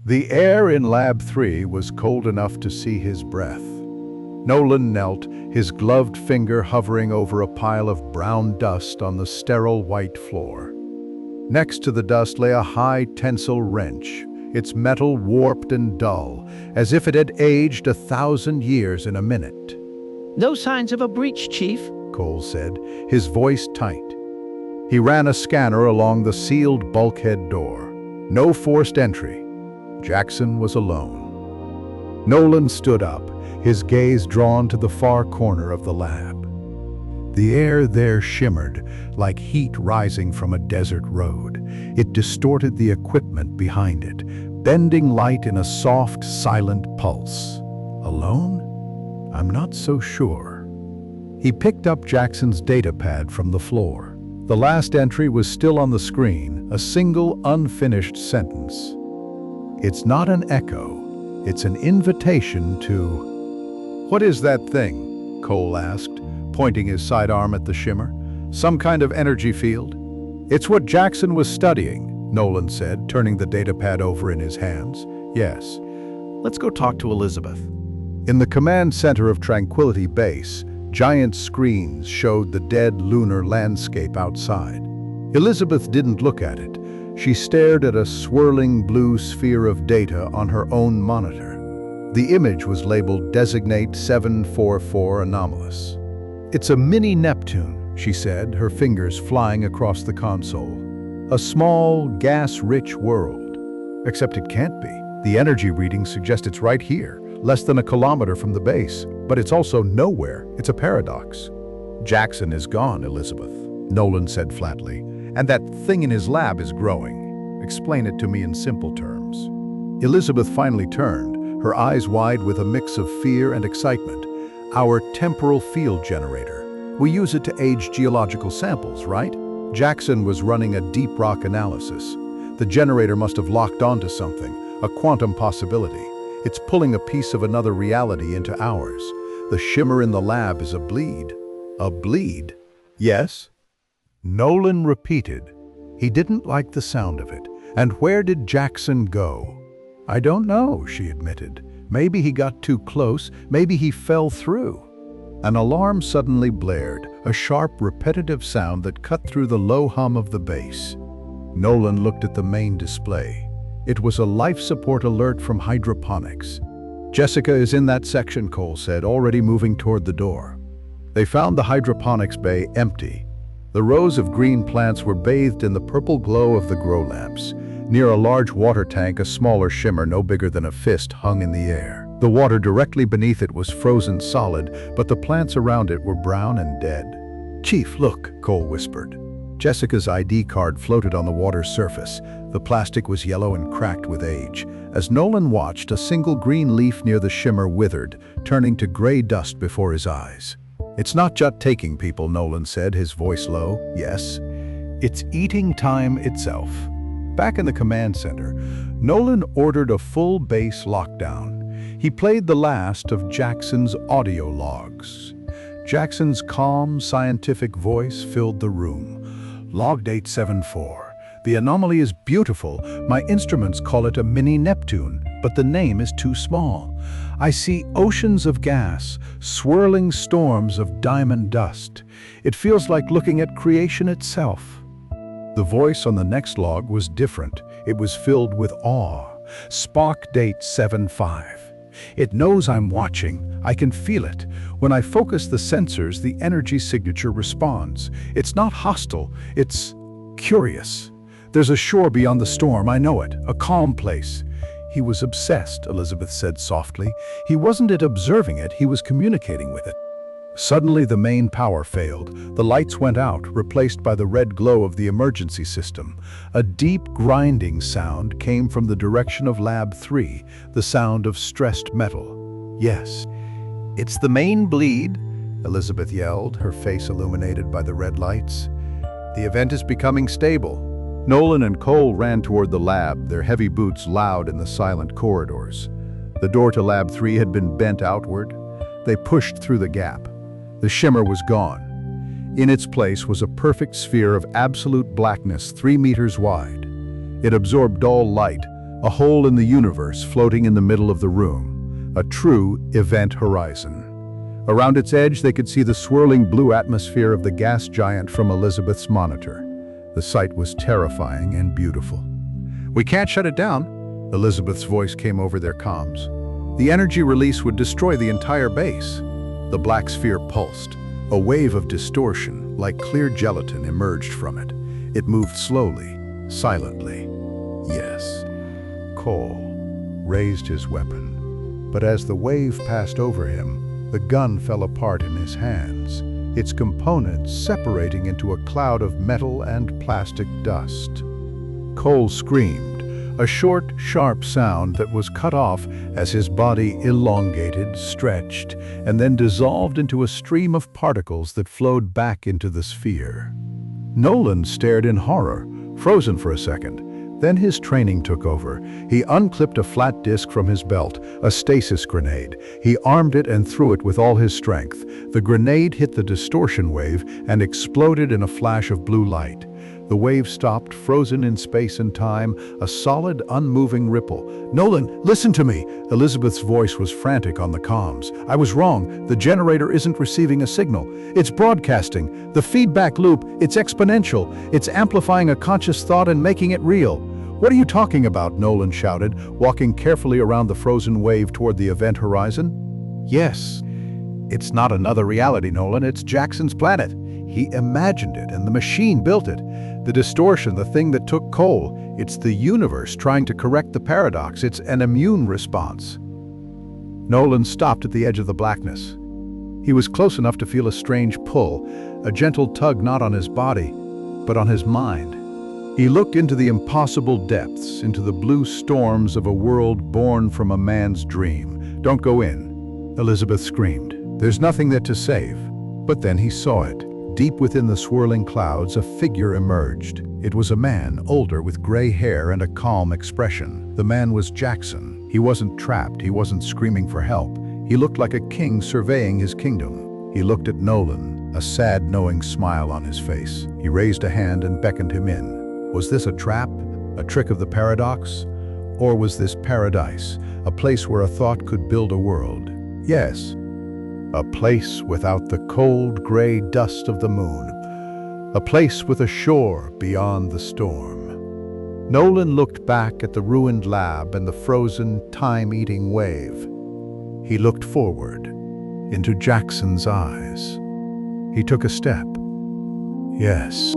The air in Lab 3 was cold enough to see his breath. Nolan knelt, his gloved finger hovering over a pile of brown dust on the sterile white floor. Next to the dust lay a high tensile wrench, its metal warped and dull, as if it had aged 1,000 years in a minute. No signs of a breach, Chief, Cole said, his voice tight. He ran a scanner along the sealed bulkhead door. No forced entry. Jaxon was alone. Nolan stood up, his gaze drawn to the far corner of the lab. The air there shimmered, like heat rising from a desert road. It distorted the equipment behind it, bending light in a soft, silent pulse. Alone? I'm not so sure. He picked up Jaxon's datapad from the floor. The last entry was still on the screen, a single unfinished sentence. It's not an echo, it's an invitation to... "What is that thing?" Cole asked, pointing his sidearm at the shimmer. "Some kind of energy field?" "It's what Jaxon was studying," Nolan said, turning the datapad over in his hands. "Yes. Let's go talk to Elizabeth." In the command center of Tranquility Base, giant screens showed the dead lunar landscape outside. Elizabeth didn't look at it. She stared at a swirling blue sphere of data on her own monitor. The image was labeled Designate 744 Anomalous. "It's a mini Neptune," she said, her fingers flying across the console. "A small, gas-rich world. Except it can't be. The energy readings suggest it's right here, less than a kilometer from the base. But it's also nowhere. It's a paradox." "Jaxon is gone, Elizabeth," Nolan said flatly. "And that thing in his lab is growing. Explain it to me in simple terms." Elizabeth finally turned, her eyes wide with a mix of fear and excitement. "Our temporal field generator. We use it to age geological samples, right?" Jaxon was running a deep rock analysis. "The generator must have locked onto something, a quantum possibility. It's pulling a piece of another reality into ours. The shimmer in the lab is a bleed." "A bleed?" "Yes." Nolan repeated. He didn't like the sound of it. "And where did Jaxon go?" "I don't know," she admitted. "Maybe he got too close, maybe he fell through." An alarm suddenly blared, a sharp, repetitive sound that cut through the low hum of the base. Nolan looked at the main display. It was a life support alert from hydroponics. "Jessica is in that section," Cole said, already moving toward the door. They found the hydroponics bay empty. The rows of green plants were bathed in the purple glow of the grow lamps. Near a large water tank, a smaller shimmer no bigger than a fist hung in the air. The water directly beneath it was frozen solid, but the plants around it were brown and dead. "Chief, look," Cole whispered. Jessica's ID card floated on the water's surface. The plastic was yellow and cracked with age. As Nolan watched, a single green leaf near the shimmer withered, turning to gray dust before his eyes. "It's not just taking people," Nolan said, his voice low. "Yes, it's eating time itself." Back in the command center, Nolan ordered a full base lockdown. He played the last of Jaxon's audio logs. Jaxon's calm, scientific voice filled the room. "Log date 7-4. The anomaly is beautiful. My instruments call it a mini Neptune, but the name is too small. I see oceans of gas, swirling storms of diamond dust. It feels like looking at creation itself." The voice on the next log was different. It was filled with awe. "Spock date 7-5. It knows I'm watching. I can feel it. When I focus the sensors, the energy signature responds. It's not hostile, it's curious. There's a shore beyond the storm, I know it, a calm place." "He was obsessed," Elizabeth said softly. "He wasn't observing it, he was communicating with it." Suddenly the main power failed. The lights went out, replaced by the red glow of the emergency system. A deep grinding sound came from the direction of Lab 3, the sound of stressed metal. "Yes, it's the main bleed," Elizabeth yelled, her face illuminated by the red lights. "The event is becoming stable." Nolan and Cole ran toward the lab, their heavy boots loud in the silent corridors. The door to Lab 3 had been bent outward. They pushed through the gap. The shimmer was gone. In its place was a perfect sphere of absolute blackness 3 meters wide. It absorbed all light, a hole in the universe floating in the middle of the room, a true event horizon. Around its edge, they could see the swirling blue atmosphere of the gas giant from Elizabeth's monitor. The sight was terrifying and beautiful. "We can't shut it down," Elizabeth's voice came over their comms. "The energy release would destroy the entire base." The black sphere pulsed. A wave of distortion, like clear gelatin, emerged from it. It moved slowly, silently. Yes. Cole raised his weapon. But as the wave passed over him, the gun fell apart in his hands, its components separating into a cloud of metal and plastic dust. Cole screamed, a short, sharp sound that was cut off as his body elongated, stretched, and then dissolved into a stream of particles that flowed back into the sphere. Nolan stared in horror, frozen for a second. Then his training took over. He unclipped a flat disc from his belt, a stasis grenade. He armed it and threw it with all his strength. The grenade hit the distortion wave and exploded in a flash of blue light. The wave stopped, frozen in space and time, a solid, unmoving ripple. "Nolan, listen to me!" Elizabeth's voice was frantic on the comms. "I was wrong. The generator isn't receiving a signal. It's broadcasting. The feedback loop, it's exponential. It's amplifying a conscious thought and making it real." "What are you talking about?" Nolan shouted, walking carefully around the frozen wave toward the event horizon. "Yes. It's not another reality, Nolan. It's Jaxon's planet. He imagined it, and the machine built it. The distortion, the thing that took Cole, it's the universe trying to correct the paradox. It's an immune response." Nolan stopped at the edge of the blackness. He was close enough to feel a strange pull, a gentle tug not on his body, but on his mind. He looked into the impossible depths, into the blue storms of a world born from a man's dream. "Don't go in," Elizabeth screamed. "There's nothing there to save." But then he saw it. Deep within the swirling clouds, a figure emerged. It was a man, older, with gray hair and a calm expression. The man was Jaxon. He wasn't trapped, he wasn't screaming for help. He looked like a king surveying his kingdom. He looked at Nolan, a sad, knowing smile on his face. He raised a hand and beckoned him in. Was this a trap? A trick of the paradox? Or was this paradise, a place where a thought could build a world? Yes. A place without the cold, gray dust of the moon. A place with a shore beyond the storm. Nolan looked back at the ruined lab and the frozen, time-eating wave. He looked forward, into Jaxon's eyes. He took a step. Yes.